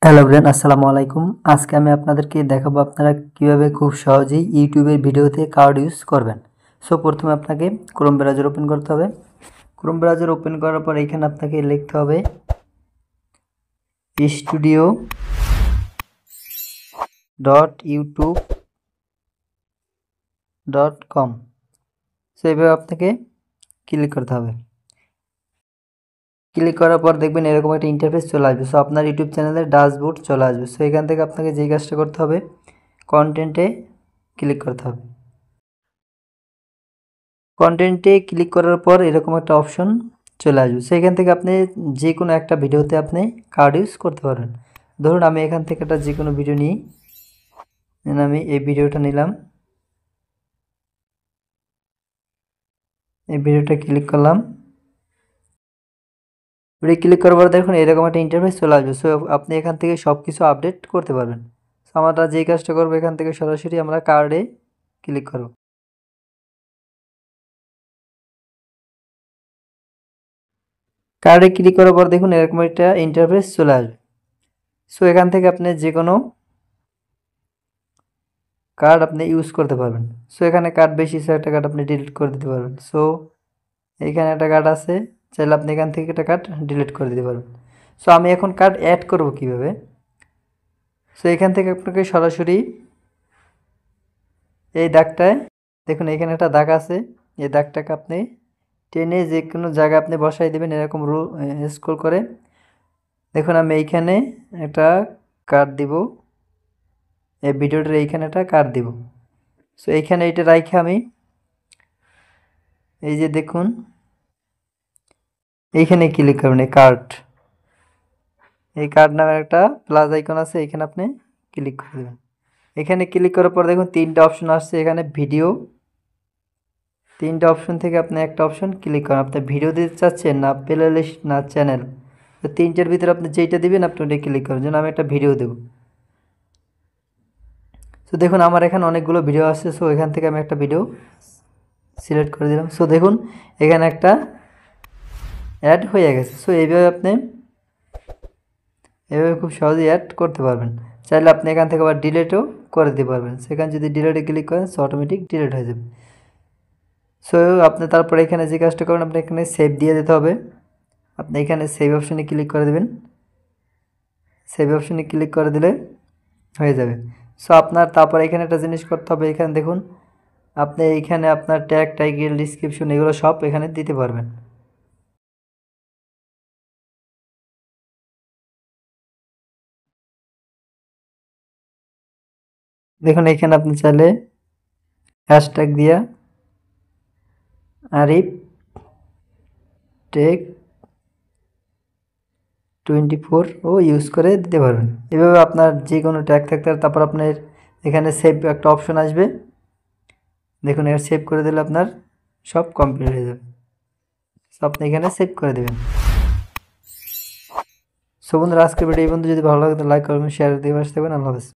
Hello everyone, আসসালামু আলাইকুম। আজকে আমি আপনাদেরকে দেখাবো আপনারা কিভাবে খুব সহজেই ইউটিউবের ভিডিওতে কার্ড ইউজ করবেন। সো প্রথমে আপনাকে ক্রোম ব্রাউজার ওপেন করতে হবে। ক্রোম ব্রাউজার ওপেন করার পর এখানে আপনাকে লিখতে হবে studio.youtube.com। সো এইভাবে আপনাকে ক্লিক করতে হবে। ক্লিক করার পর দেখবেন এরকম একটা ইন্টারফেস চলে আসবে। সো আপনার ইউটিউব চ্যানেলের ড্যাশবোর্ড চলে আসবে। সো এখান থেকে আপনাকে যেই কাজটা করতে হবে, কন্টেন্টে ক্লিক করতে হবে। কন্টেন্টে ক্লিক করার পর এরকম একটা অপশন চলে আসবে। সেখান থেকে আপনি যে কোনো একটা ভিডিওতে আপনি কার্ড ইউজ করতে পারবেন। ধরুন আমি এখান থেকে একটা যে কোনো ভিডিও নিই, আমি এই ভিডিওটা নিলাম, এই ভিডিওটা ক্লিক করলাম। ক্লিক করার পর দেখুন এরকম একটা ইন্টারফেস চলে আসবে। সো আপনি এখান থেকে সব কিছু আপডেট করতে পারবেন। সো আমরা যেই কাজটা করবো, এখান থেকে সরাসরি আমরা কার্ডে ক্লিক করব। কার্ডে ক্লিক করার পর দেখুন এরকম একটা ইন্টারফেস চলে আসবে। সো এখান থেকে আপনি যে কোনো কার্ড আপনি ইউজ করতে পারবেন। সো এখানে কার্ড বেশি, সো একটা কার্ড আপনি ডিলিট করে দিতে পারবেন। সো এইখানে একটা কার্ড আছে, চাইলে আপনি এখান থেকে একটা কার্ড ডিলিট করে দিতে পারবেন। সো আমি এখন কার্ড অ্যাড করব কিভাবে। সো এখান থেকে আপনাকে সরাসরি এই দাগটায় দেখুন এখানে একটা দাগ আছে, এই দাগটাকে আপনি টেনে যে কোনো জায়গায় আপনি বসাই দেবেন, এরকম স্ক্রল করে। দেখুন আমি এইখানে একটা কার্ড দিব, এই ভিডিওটার এইখানে একটা কার্ড দিব। সো এইখানে এটা রাখে আমি এই যে দেখুন এইখানে ক্লিক করবেন, এই কার্ড নামের একটা প্লাস আইকন আছে, এখানে আপনি ক্লিক করে দেবেন। এখানে ক্লিক করার পর দেখুন তিনটা অপশন আসছে, এখানে ভিডিও, তিনটা অপশন থেকে আপনি একটা অপশন ক্লিক করেন। আপনি ভিডিও দিতে চাচ্ছেন না প্লে লিস্ট না চ্যানেল, তো তিনটার ভিতরে আপনি যেইটা দিবেন আপনি ওটা ক্লিক করেন। যেন আমি একটা ভিডিও দেব। তো দেখুন আমার এখানে অনেকগুলো ভিডিও আছে। সো এখান থেকে আমি একটা ভিডিও সিলেক্ট করে দিলাম। সো দেখুন এখানে একটা অ্যাড হয়ে গেছে। সো এইভাবে আপনি এভাবে খুব সহজেই অ্যাড করতে পারবেন। চাইলে আপনি এখান থেকে আবার ডিলিটও করে দিতে পারবেন। সেখানে যদি ডিলিটে ক্লিক করেন সো অটোমেটিক ডিলিট হয়ে যাবে। সো আপনি তারপরে এখানে যে কাজটা করবেন, আপনি এখানে সেভ দিয়ে দিতে হবে। আপনি এখানে সেভ অপশানে ক্লিক করে দেবেন। সেভ অপশানে ক্লিক করে দিলে হয়ে যাবে। সো আপনার তারপর এখানে একটা জিনিস করতে হবে, এখানে দেখুন আপনি এইখানে আপনার ট্যাগ, টাইটেল, ডিসক্রিপশন এগুলো সব এখানে দিতে পারবেন। দেখুন এখানে আপনি চাইলে হ্যাশট্যাগ দিয়া আরিফ টেক 24 ও ইউজ করে দিতে পারবেন। এভাবে আপনার যে কোনো ট্যাগ থাকতে পারে। তারপর আপনার এখানে সেভ একটা অপশন আসবে, দেখুন এর সেভ করে দিলে আপনার সব কমপ্লিট হয়ে যাবে। সো আপনি এখানে সেভ করে দেবেন। সো বন্ধুরা আজকের ভিডিও এই বন্ধু যদি ভালো লাগে তো লাইক করবেন, শেয়ার দিয়ে পাশে থাকবেন। আল্লাহ হাফেজ।